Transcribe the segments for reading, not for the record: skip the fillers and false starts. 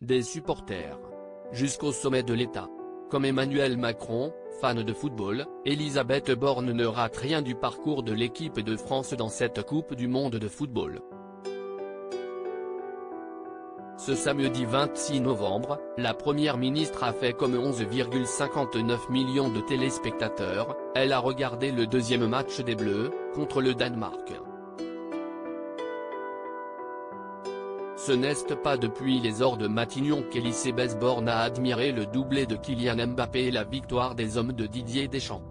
des supporters, jusqu'au sommet de l'État. Comme Emmanuel Macron, fan de football, Elisabeth Borne ne rate rien du parcours de l'équipe de France dans cette Coupe du monde de football. Ce samedi 26 novembre, la Première ministre a fait comme 11,59 millions de téléspectateurs, elle a regardé le deuxième match des Bleus, contre le Danemark. Ce n'est pas depuis les ors de Matignon qu'Elisabeth Borne a admiré le doublé de Kylian Mbappé et la victoire des hommes de Didier Deschamps.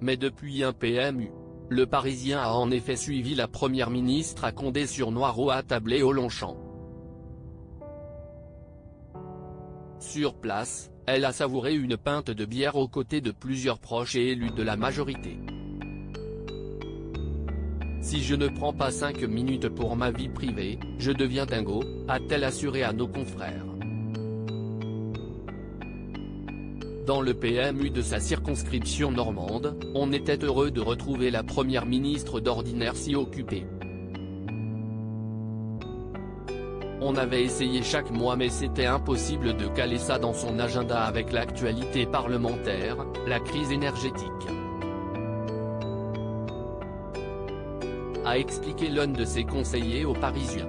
Mais depuis un PMU. Le Parisien a en effet suivi la Première ministre à Condé-sur-Noireau attablé au Longchamp. Sur place, elle a savouré une pinte de bière aux côtés de plusieurs proches et élus de la majorité. Si je ne prends pas 5 minutes pour ma vie privée, je deviens dingo, a-t-elle assuré à nos confrères. Dans le PMU de sa circonscription normande, on était heureux de retrouver la Première ministre d'ordinaire si occupée. On avait essayé chaque mois mais c'était impossible de caler ça dans son agenda avec l'actualité parlementaire, la crise énergétique. A expliqué l'un de ses conseillers aux Parisiens.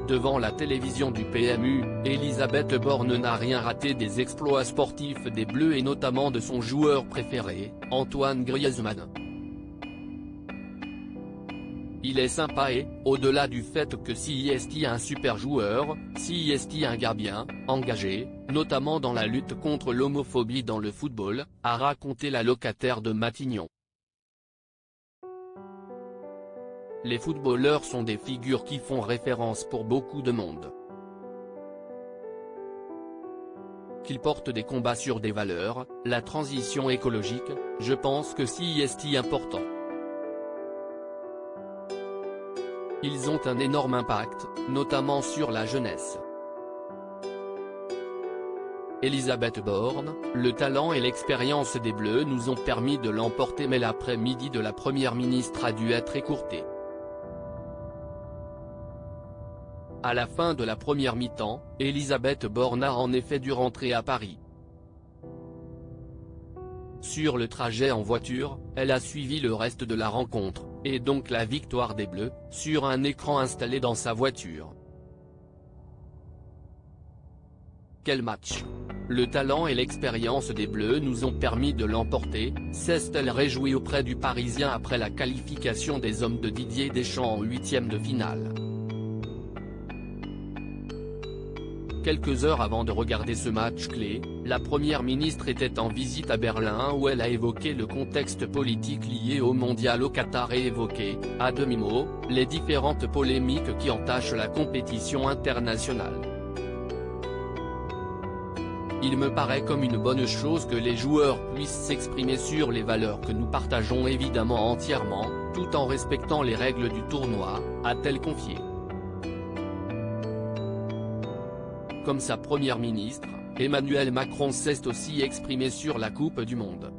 Devant la télévision du PMU, Elisabeth Borne n'a rien raté des exploits sportifs des Bleus et notamment de son joueur préféré, Antoine Griezmann. Il est sympa et, au-delà du fait que c'est un super joueur, c'est un gars bien, engagé, notamment dans la lutte contre l'homophobie dans le football, a raconté la locataire de Matignon. Les footballeurs sont des figures qui font référence pour beaucoup de monde. Qu'ils portent des combats sur des valeurs, la transition écologique, je pense que c'est important. Ils ont un énorme impact, notamment sur la jeunesse. Elisabeth Borne, le talent et l'expérience des Bleus nous ont permis de l'emporter mais l'après-midi de la Première ministre a dû être écourté. À la fin de la première mi-temps, Elisabeth Borne a en effet dû rentrer à Paris. Sur le trajet en voiture, elle a suivi le reste de la rencontre, et donc la victoire des Bleus, sur un écran installé dans sa voiture. Quel match! Le talent et l'expérience des Bleus nous ont permis de l'emporter, s'est-elle réjouie auprès du Parisien après la qualification des hommes de Didier Deschamps en huitième de finale. Quelques heures avant de regarder ce match clé, la Première ministre était en visite à Berlin où elle a évoqué le contexte politique lié au mondial au Qatar et évoqué, à demi-mot, les différentes polémiques qui entachent la compétition internationale. Il me paraît comme une bonne chose que les joueurs puissent s'exprimer sur les valeurs que nous partageons évidemment entièrement, tout en respectant les règles du tournoi, a-t-elle confié. Comme sa Première ministre, Emmanuel Macron s'est aussi exprimé sur la Coupe du Monde.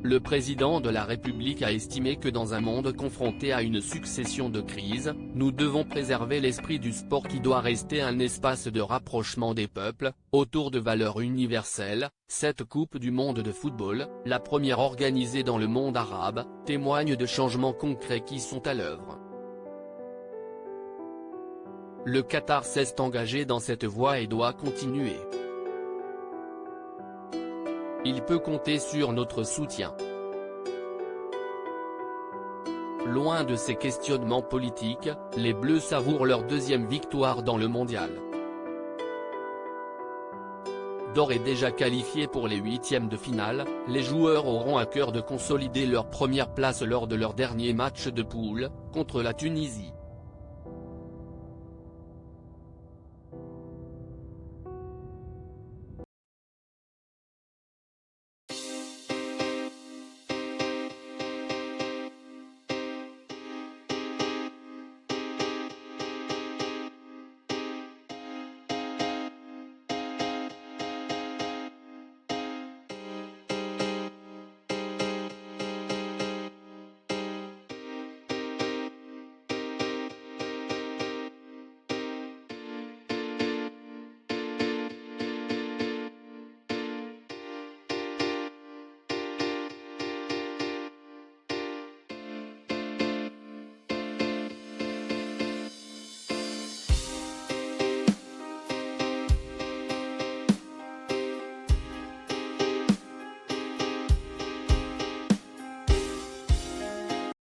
Le président de la République a estimé que dans un monde confronté à une succession de crises, nous devons préserver l'esprit du sport qui doit rester un espace de rapprochement des peuples, autour de valeurs universelles. Cette Coupe du Monde de football, la première organisée dans le monde arabe, témoigne de changements concrets qui sont à l'œuvre. Le Qatar s'est engagé dans cette voie et doit continuer. Il peut compter sur notre soutien. Loin de ces questionnements politiques, les Bleus savourent leur deuxième victoire dans le mondial. D'ores et déjà qualifiés pour les huitièmes de finale, les joueurs auront à cœur de consolider leur première place lors de leur dernier match de poule, contre la Tunisie.